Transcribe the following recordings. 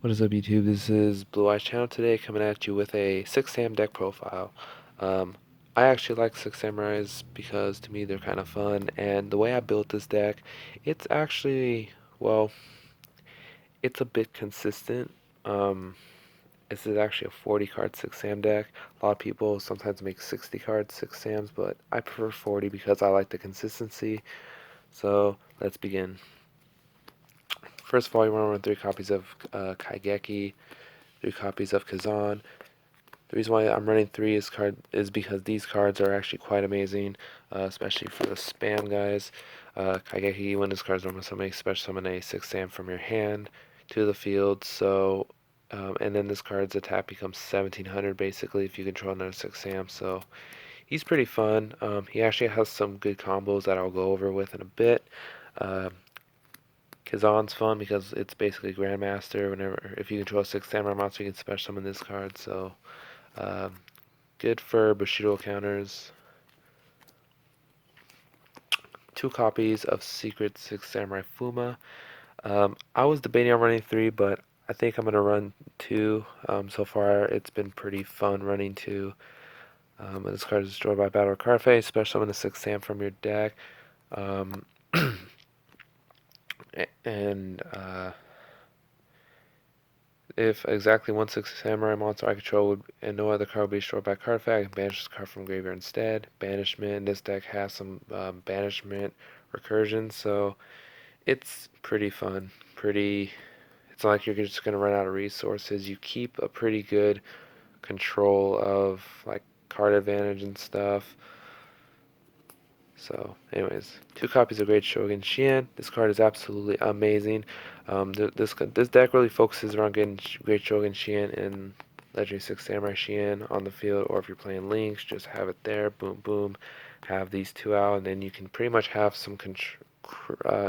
What is up, YouTube? This is Blue Eyes Channel today, coming at you with a 6 Sam deck profile. Um, I actually like 6 Samurais because to me they're kind of fun, and the way I built this deck, it's actually, well, it's a bit consistent. Um, this is actually a 40 card 6 Sam deck. A lot of people sometimes make 60 card 6 Sams, but I prefer 40 because I like the consistency. So let's begin. First of all, you want to run 3 copies of Kaigeki, 3 copies of Kazan. The reason why I'm running three is because these cards are actually quite amazing, especially for the spam guys. Kaigeki, when this card's normal summon, special summon a 6 Sam from your hand to the field. So, and then this card's attack becomes 1700 basically if you control another 6 Sam. So he's pretty fun. He actually has some good combos that I'll go over with in a bit. Uh, Kazan's fun because it's basically Grandmaster. Whenever if you control a 6 Samurai monster, you can special summon this card. So. Um, Good for Bushido counters. 2 copies of Secret 6 Samurai Fuma. I was debating on running 3, but I think I'm going to run 2. So far, it's been pretty fun running 2. This card is destroyed by Battle Card Phase, special summon a 6 Sam from your deck. Um, and if exactly one 6 Samurai monster I control and no other card would be destroyed by card effect, I can banish this card from graveyard instead. Banishment. This deck has some banishment recursion, so it's pretty fun. It's not like you're just gonna run out of resources. You keep a pretty good control of like card advantage and stuff. So, anyways, 2 copies of Great Shogun Shien. This card is absolutely amazing. This deck really focuses around getting Great Shogun Shien and Legendary 6 Samurai Shien on the field, or if you're playing Links, just have it there. Boom, boom. Have these 2 out, and then you can pretty much have some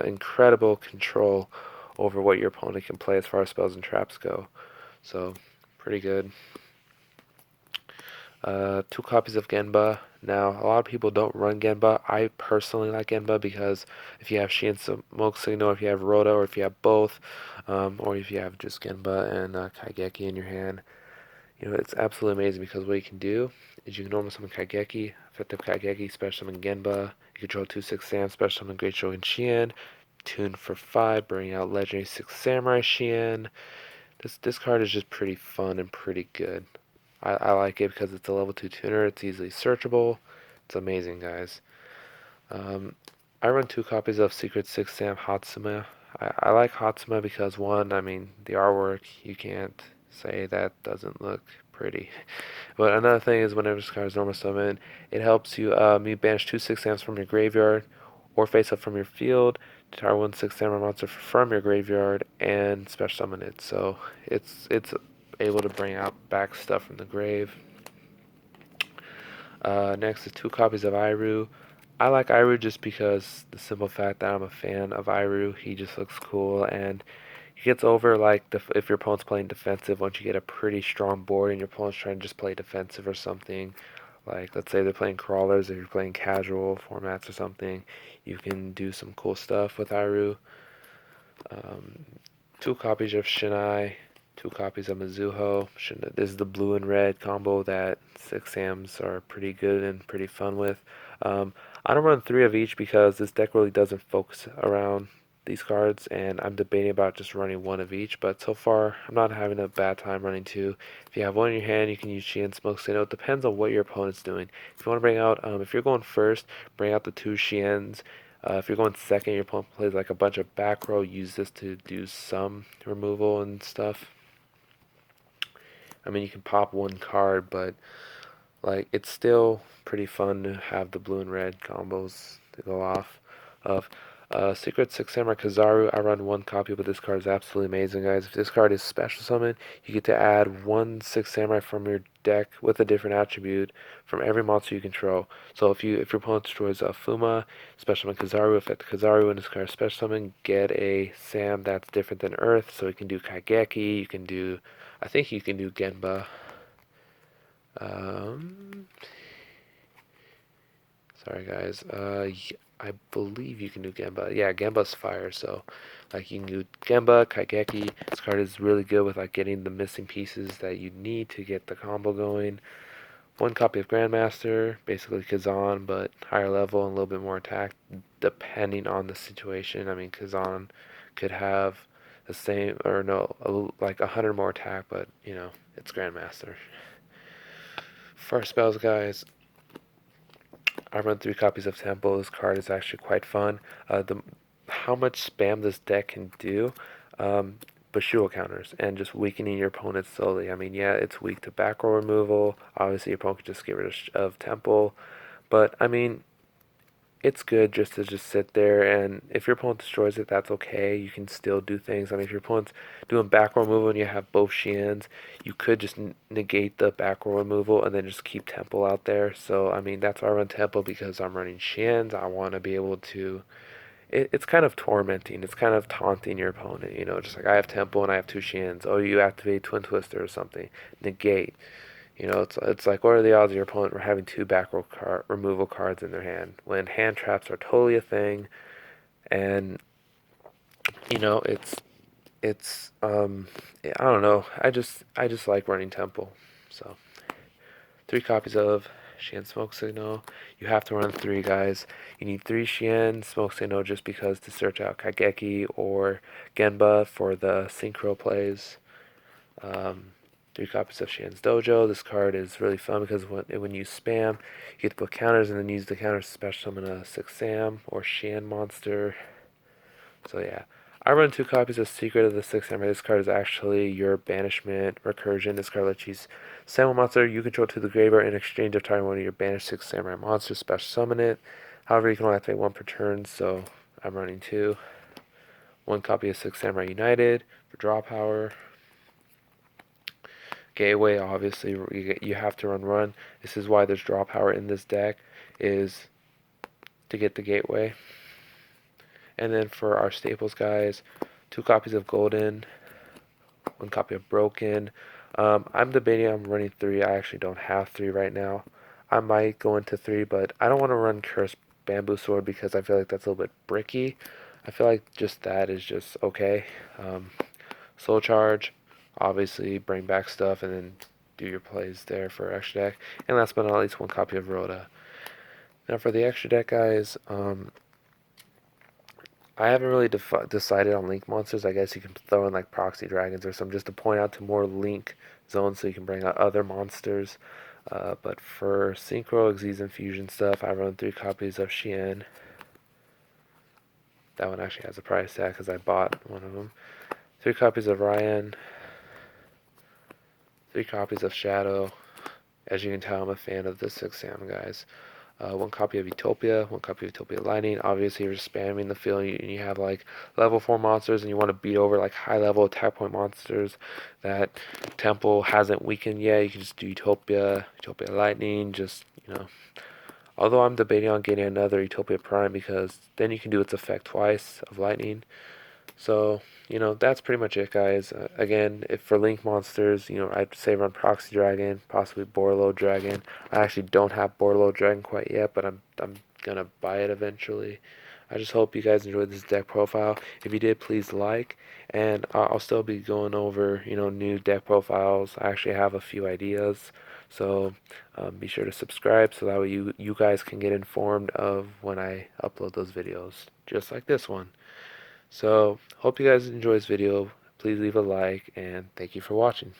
incredible control over what your opponent can play as far as spells and traps go. So, pretty good. 2 copies of Genba. Now, a lot of people don't run Genba. I personally like Genba because if you have Shin Smoke Signal, if you have Rhoda, or if you have both, or if you have just Genba and Kaigeki in your hand, it's absolutely amazing because what you can do is you can normal summon Kaigeki, effective Kaigeki, special summon Genba, you control 2/6 Sam, special summon Great Shogun Shien, tune for 5, bring out Legendary 6 Samurai Shien. This card is just pretty fun and pretty good. I like it because it's a level 2 tuner. It's easily searchable. It's amazing, guys. Um, I run 2 copies of Secret 6 Sam Hatsuma. I like Hatsuma because, one, I mean, the artwork, you can't say that doesn't look pretty. But another thing is whenever this card is normal summon, it helps you banish 2/6 Sams from your graveyard or face up from your field to target 1/6 Samurai monster from your graveyard and special summon it. So it's able to bring out back stuff from the grave. Next is 2 copies of Iru. I like Iru just because the simple fact that I'm a fan of Iru. He just looks cool and he gets over like if your opponent's playing defensive, once you get a pretty strong board and your opponent's trying to just play defensive or something. Like let's say they're playing crawlers, if you're playing casual formats or something, you can do some cool stuff with Iru. Um, 2 copies of Shinai, 2 copies of Mizuho. This is the blue and red combo that 6 Sams are pretty good and pretty fun with. I don't run 3 of each because this deck really doesn't focus around these cards, and I'm debating about just running 1 of each, but so far I'm not having a bad time running 2. If you have 1 in your hand, you can use Shien Smoke Signal. It depends on what your opponent's doing. If you want to bring out, if you're going first, bring out the 2 Shiens. If you're going second, your opponent plays like a bunch of back row. Use this to do some removal and stuff. I mean, you can pop 1 card, but like it's still pretty fun to have the blue and red combos to go off of. Secret 6 Samurai Kazaru, I run 1 copy, but this card is absolutely amazing, guys. If this card is special summon, you get to add 1/6 Samurai from your deck with a different attribute from every monster you control. So if your opponent destroys a Fuma, special summon Kazaru, affect Kazaru, and this card is special summon, get a Sam that's different than Earth. So you can do Kaigeki, you can do, I think you can do Genba. Um, Sorry, guys. I believe you can do Gamba. Yeah, Gamba's fire, so Like you can do Gemba, Kaigeki. This card is really good with like getting the missing pieces that you need to get the combo going. One copy of Grandmaster, basically Kazan, but higher level and a little bit more attack, depending on the situation. I mean, Kazan could have the same, or no, like 100 more attack, but you know, it's Grandmaster. For spells, guys, I run 3 copies of Tempo. This card is actually quite fun. The how much spam this deck can do, um, Bushido counters and just weakening your opponent slowly. I mean, yeah, it's weak to back row removal. Obviously, your opponent can just get rid of Temple, but I mean, it's good just to just sit there, and if your opponent destroys it, that's okay. You can still do things. I mean, if your opponent's doing back row removal and you have both Xians, you could just negate the back row removal and then just keep Temple out there. So, I mean, that's why I run Temple, because I'm running Xians. I want to be able to. It's kind of tormenting. It's kind of taunting your opponent. You know, just like I have Temple and I have 2 Xians. Oh, you activate Twin Twister or something. Negate. You know, it's like, what are the odds of your opponent having 2 back row removal cards in their hand when hand traps are totally a thing? And you know, it's I don't know. I just like running Temple. So 3 copies of Xian Smoke Signal. You have to run 3, guys. You need 3 Xian Smoke Signal just because to search out Kageki or Genba for the synchro plays. Um, 3 copies of Shan's Dojo. This card is really fun because when you spam, you get to put counters and then use the counters to special summon a 6 Sam or Shan monster. So yeah. I run 2 copies of Secret of the Six Samurai. This card is actually your banishment recursion. This card lets you summon a monster you control to the graveyard in exchange of targeting one of your banished Six Samurai monsters, special summon it. However, you can only activate 1 per turn, so I'm running 2. 1 copy of Six Samurai United for draw power. Gateway, obviously, you have to run. This is why there's draw power in this deck, is to get the gateway. And then for our staples, guys, 2 copies of Golden, 1 copy of Broken. I'm debating on running 3. I actually don't have 3 right now. I might go into 3, but I don't want to run Cursed Bamboo Sword because I feel like that's a little bit bricky. I feel like just that is just okay. Soul Charge, obviously bring back stuff and then do your plays there for extra deck. And last but not least, 1 copy of Rhoda. Now for the extra deck, guys, I haven't really decided on link monsters. I guess you can throw in like proxy dragons or some just to point out to more link zones so you can bring out other monsters. But for Synchro, Xyz, and Fusion stuff, I run 3 copies of Xian. That one actually has a price tag because I bought one of them. 3 copies of Ryan. 3 copies of Shadow. As you can tell, I'm a fan of the 6 Sam, guys. 1 copy of Utopia, 1 copy of Utopia Lightning. Obviously, you're spamming the field and you have like level 4 monsters and you want to beat over like high level attack point monsters that Temple hasn't weakened yet. You can just do Utopia, Utopia Lightning, just, you know. Although I'm debating on getting another Utopia Prime because then you can do its effect twice of Lightning. So, you know, that's pretty much it, guys. Again, if for Link monsters, you know, I'd say run Proxy Dragon, possibly Borlo Dragon. I actually don't have Borlo Dragon quite yet, but I'm gonna buy it eventually. I just hope you guys enjoyed this deck profile. If you did, please like, and I'll still be going over, you know, new deck profiles. I actually have a few ideas, so be sure to subscribe so that way you guys can get informed of when I upload those videos, just like this one. So, hope you guys enjoy this video. Please leave a like, and thank you for watching.